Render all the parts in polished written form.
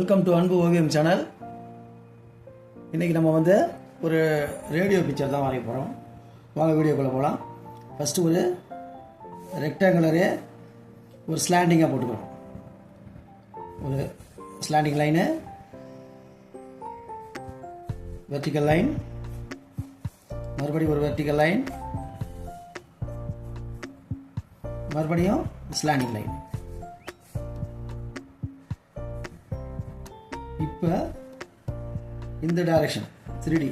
Welcome to அன்பு ஓவியம் channel. இன்றைக்கி நம்ம வந்து ஒரு ரேடியோ பிக்சர் தான் வரைய போகிறோம். வாங்க வீடியோக்குள்ளே போகலாம். ஃபஸ்ட்டு ஒரு ரெக்டாங்குலரே ஒரு ஸ்லாண்டிங்காக போட்டுக்கிறோம். ஒரு ஸ்லாண்டிங் லைனு, வெர்டிக்கல் லைன், மறுபடியும் ஒரு வெர்டிக்கல் லைன், மறுபடியும் ஸ்லாண்டிங் லைன். இப்போ இந்த டைரக்ஷன் 3D,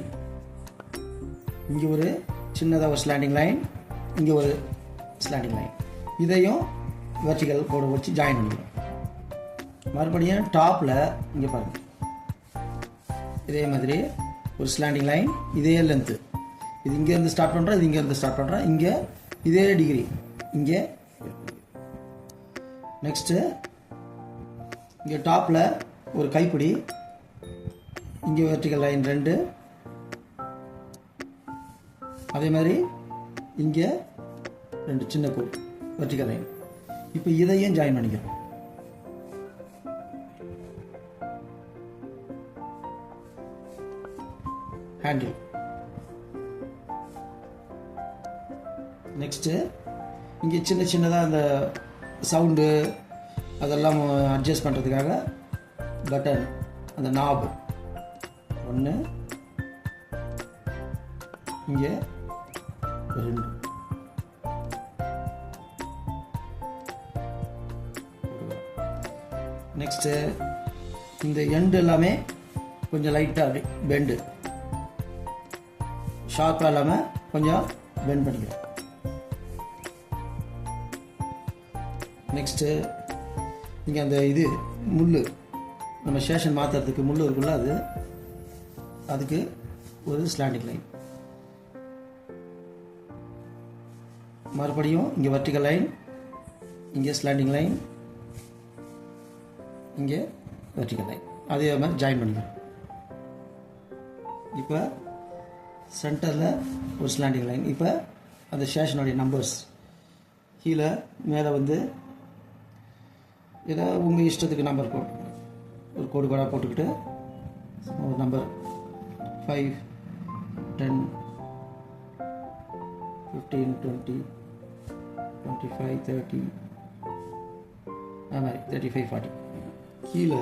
இங்கே ஒரு சின்னதாக ஒரு ஸ்லாண்டிங் லைன், இங்கே ஒரு ஸ்லாண்டிங் லைன், இதையும் வெர்டிக்கல் கோடு வச்சு ஜாயின் பண்ணிடுவோம். மறுபடியும் டாப்பில் இங்கே பாருங்கள், இதே மாதிரி ஒரு ஸ்லாண்டிங் லைன், இதே லென்த்து, இது இங்கேருந்து ஸ்டார்ட் பண்ணுறோம், இது இங்கேருந்து ஸ்டார்ட் பண்ணுறோம், இங்கே இதே டிகிரி, இங்கே நெக்ஸ்ட்டு இங்கே டாப்பில் ஒரு கைப்பிடி, இங்கே வெர்டிக்கல் லைன் 2, அதே மாதிரி இங்கே 2 சின்ன கோடு வெர்டிக்கல் லைன். இப்போ இதையும் ஜாயின் பண்ணிக்கிறோம். ஹேண்டில். நெக்ஸ்ட்டு இங்கே சின்ன சின்னதாக அந்த சவுண்டு அதெல்லாம் அட்ஜஸ்ட் பண்ணுறதுக்காக பட்டன், அந்த நாப் 1, இங்கே 2. நெக்ஸ்ட்டு இந்த எண்டு எல்லாமே கொஞ்சம் லைட்டாக அப்படி பெண்டு, ஷார்ப்பாக இல்லாமல் கொஞ்சம் பெண்ட் பண்ணிக்கிறோம். நெக்ஸ்ட்டு இங்கே அந்த இது முள், நம்ம ஸ்டேஷன் மாற்றுறதுக்கு முள் இருக்குல்ல, அதுக்கு ஒரு ஸ்லாண்டிங் லைன். மறுபடியும் இங்கே வெர்டிக்கல் லைன், இங்கே ஸ்லாண்டிங் லைன், இங்கே வெர்டிக்கல் லைன், அதே மாதிரி ஜாயின் பண்ணிக்கிறோம். இப்போ சென்டரில் ஒரு ஸ்லாண்டிங் லைன். இப்போ அந்த ஸ்டேஷனுடைய நம்பர்ஸ் கீழே மேலே வந்து ஏதாவது உங்கள் இஷ்டத்துக்கு நம்பர் போட்டு ஒரு கோடு கோடாக போட்டுக்கிட்டு ஒரு நம்பர் 5, 10, 15, 20, 25, 30, அது மாதிரி 35, 40. கீழே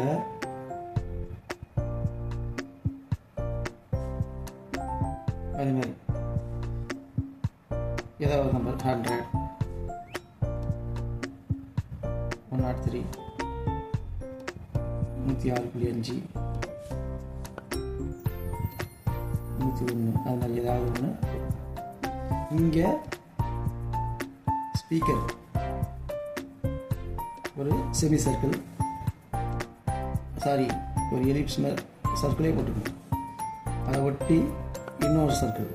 அதே மாதிரி ஏதாவது ஒரு நம்பர் 100, 103, 106.5, 101, அது மாதிரி ஏதாவது ஒன்று. இங்கே ஸ்பீக்கர் ஒரு செமி சர்க்கிள், ஒரு எலிப்ஸ் சர்க்கிளே போட்டுக்கணும். அதை ஒட்டி இன்னொரு சர்க்கிள்,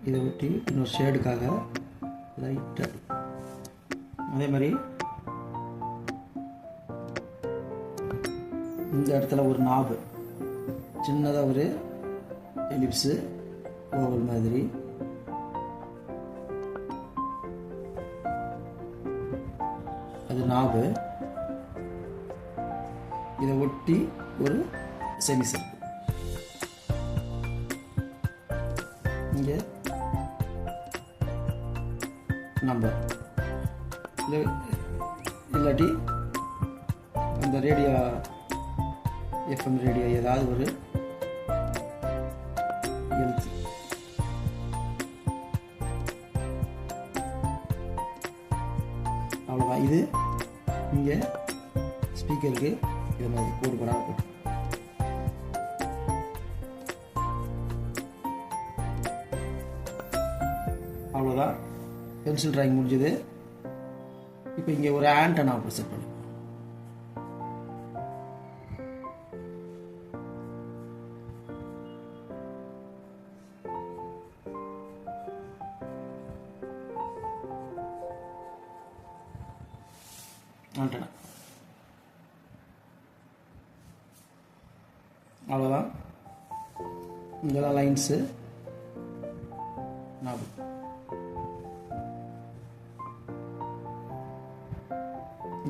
இதை ஒட்டி இன்னொரு ஷேடுக்காக லைட்டாக. அதே மாதிரி இந்த இடத்துல ஒரு நாபு, சின்னதாக ஒரு எலிப்ஸு ஓவல் மாதிரி, அது நாபு. இதை ஒட்டி ஒரு செமி சர்க்கிள். இங்கே நம்பர், இல்லாட்டி இந்த ரேடியோ FM ரேடியோ ஏதாவது ஒரு எழுத்து. அவ்வளோதான். இது இங்கே ஸ்பீக்கருக்கு இது மாதிரி கோடு கோடாக போட்டு. அவ்வளோதான், பென்சில் ட்ராயிங் முடிஞ்சது. இப்போ இங்கே ஒரு ஆண்டனா செட் பண்ணி ஆண்டனா. அவ்வளோதான். இதெல்லாம் லைன்ஸு ஞாபகம்.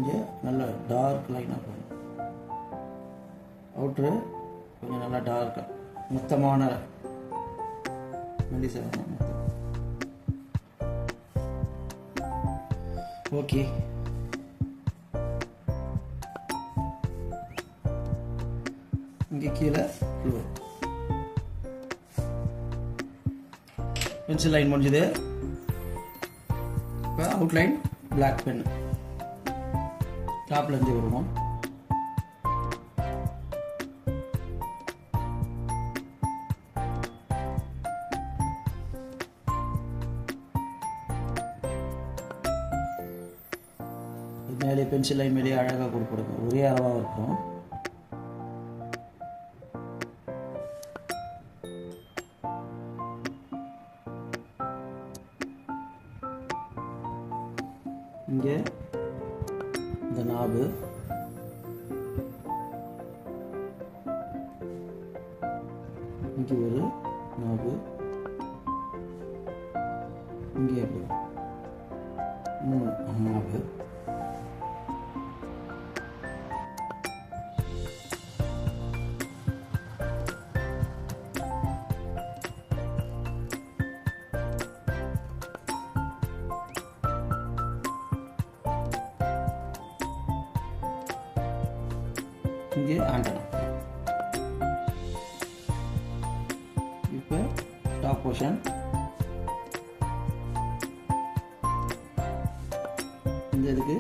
இங்கே நல்ல டார்க் லைனாக போகணும். அவுட்ரு கொஞ்சம் நல்லா டார்க்காக மொத்தமான மெல்லிசா வேணும் மொத்தம். ஓகே, இங்கே கீழே ஃப்ளோர் பென்சில் லைன் முடிஞ்சது. இப்போ அவுட்லைன் பிளாக் பென் டாப்லேருந்து வருவோம். மேலே பென்சில் லைன் மேலே அழகாக கொடுக்கணும், ஒரே அளவாக இருக்கும். இங்கே இந்த நாபு இங்கே ஒரு நாபு, இங்கே எப்படி 3 நாபு. இங்கே ஆண்டனா. இப்போ டாப் போர்ஷன் இந்த இதுக்கு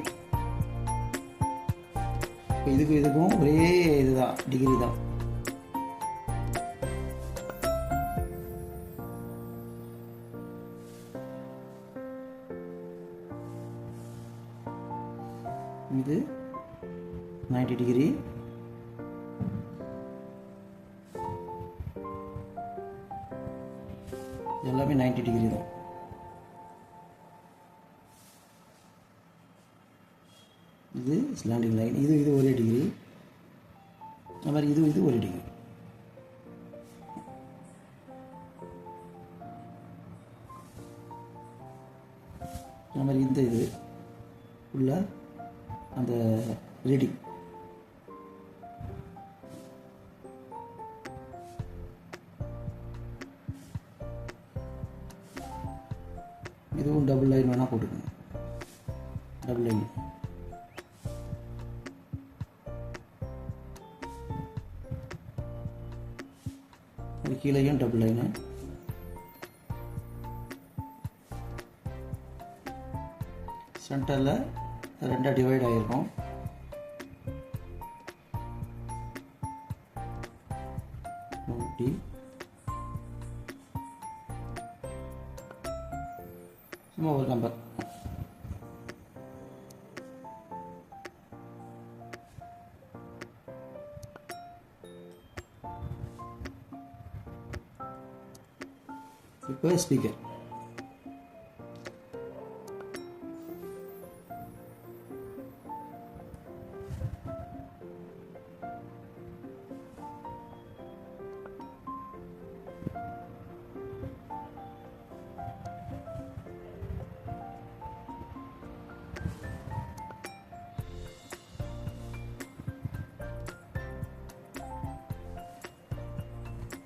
இதுக்கும் ஒரே இதுதான், டிகிரி தான். இது 90 டிகிரி. எல்லாமே 90 டிகிரி தான். இது ஸ்லாண்டிங் லைன், இது ஒரே டிகிரி. அது மாதிரி இது ஒரு டிகிரி. அது மாதிரி இந்த இது உள்ள அந்த ரீடிங் இதுவும் டபுள் லைன் வேணால் போட்டுக்கணும். டபுள் லைன் இது கீழேயும் டபுள் லைனு. சென்டரில் 2 டிவைட் ஆகிருக்கும். சும்மா ஒரு நம்பர். இப்போ ஸ்பீக்கர்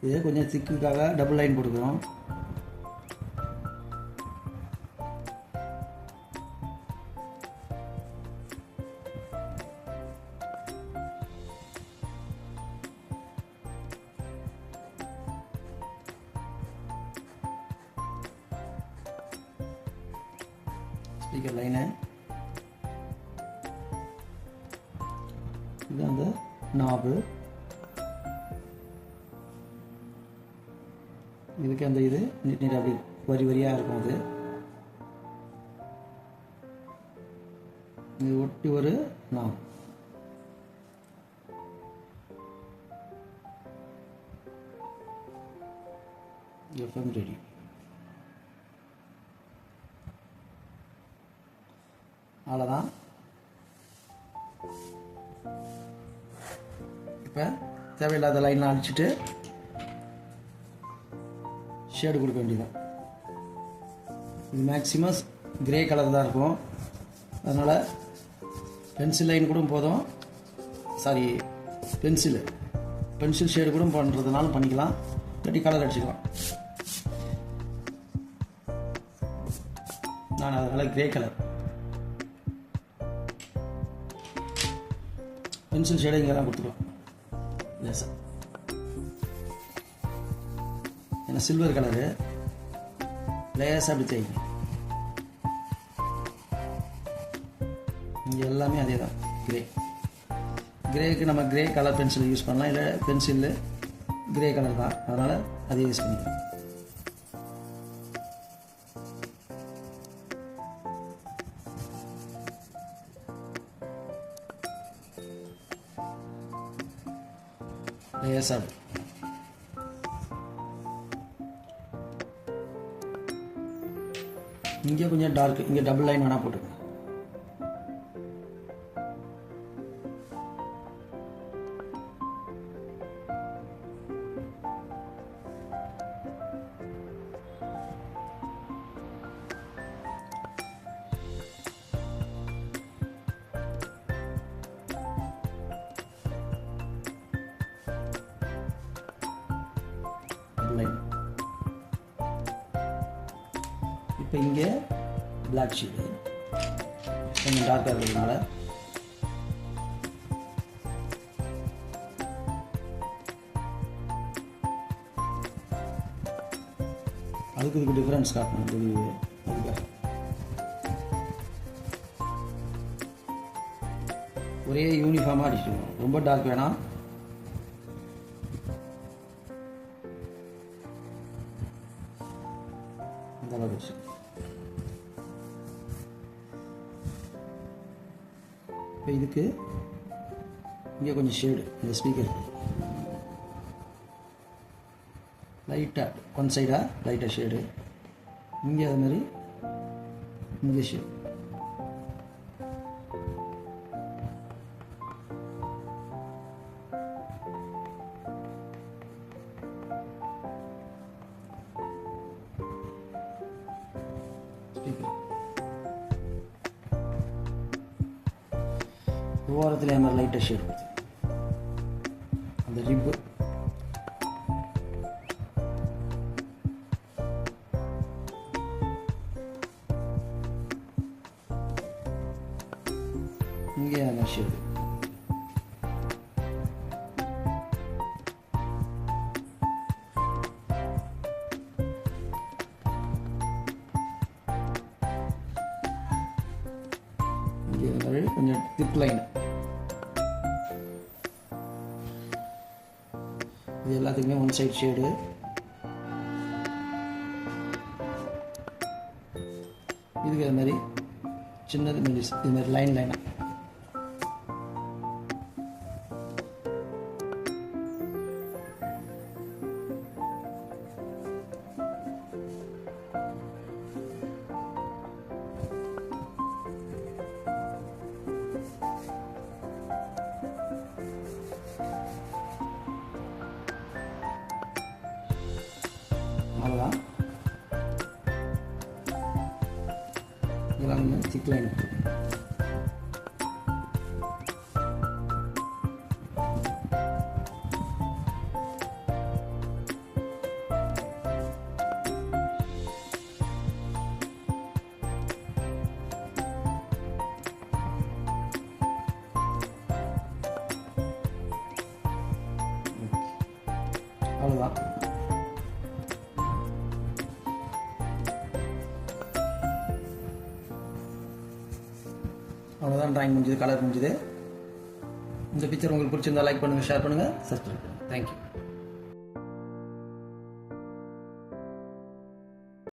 இதே கொஞ்சம் திக்குக்காக டபுள் லைன் கொடுக்குறோம். ஸ்பீக்கர் லைனு இது அந்த நாபு, இதுக்கு அந்த இது நீட் அப்படி வரியாக இருக்கும். அது இது ஒட்டி ஒரு நாப். FM ready. அவ்வளோதான். இப்போ தேவையில்லாத லைன்லாம் அழிச்சிட்டு ஷேடு கொடுக்க வேண்டியதான். இது மேக்ஸிமம் கிரே கலர் தான் இருக்கும், அதனால் பென்சில் லைன் கூட போதும், சாரி பென்சில் ஷேடு கூட பண்ணுறதுனாலும் பண்ணிக்கலாம், இல்லாட்டி கலர் அடிச்சுக்கலாம். நான் அதனால் கிரே கலர் பென்சில் ஷேடு இங்கே தான் கொடுத்துக்கலாம் லேசாக. ஏன்னா சில்வர் கலரு லேசாக அப்படி தேய்க்கும். இங்கே எல்லாமே அதே தான், கிரேக்கு நம்ம கிரே கலர் பென்சில் யூஸ் பண்ணலாம், இல்லை பென்சில் கிரே கலர் தான், அதனால் அதே யூஸ் பண்ணிக்கலாம். லேசாக இங்கே கொஞ்சம் டார்க், இங்கே டபுள் லைன் வேணால் போட்டுக்கோங்க. இப்போ இங்கே பிளாக் ஷீட் கொஞ்சம் டார்க்காக இருக்கிறதுனால அதுக்கு இதுக்கு டிஃப்ரென்ஸ் காட்டணும் தெரியுது. அதுக்காக ஒரே யூனிஃபார்மாக அடிக்கணும், ரொம்ப டார்க் வேணாம். இந்த அளவுக்கு இப்போ இதுக்கு இங்கே கொஞ்சம் ஷேடு, இந்த ஸ்பீக்கர் லைட்டாக ஒன் சைடாக லைட்டாக ஷேடு, இங்கே அது மாதிரி இங்கே ஷேடு. ஓரத்தில் அது மாதிரி லைட்டாக ஷேட் கொடுத்து அந்த ரிப்பு இங்கே அந்த ஷேடு. கொஞ்சம் திக் லைன், இது எல்லாத்துக்குமே ஒன் சைட் ஷேடு. இதுக்கு அது மாதிரி சின்னது மெலிஸ், இது மாதிரி லைன் லைனாக அவ்வளோதான். இதெல்லாம் திக் லைன். அவ்வளோதான். அவ்வளோதான், ட்ராயிங் முடிஞ்சது, கலர் முடிஞ்சது. இந்த பிக்சர் உங்களுக்கு பிடிச்சிருந்தா லைக் பண்ணுங்கள், ஷேர் பண்ணுங்கள், சப்ஸ்கிரைப் பண்ணுங்கள். தேங்க்யூ.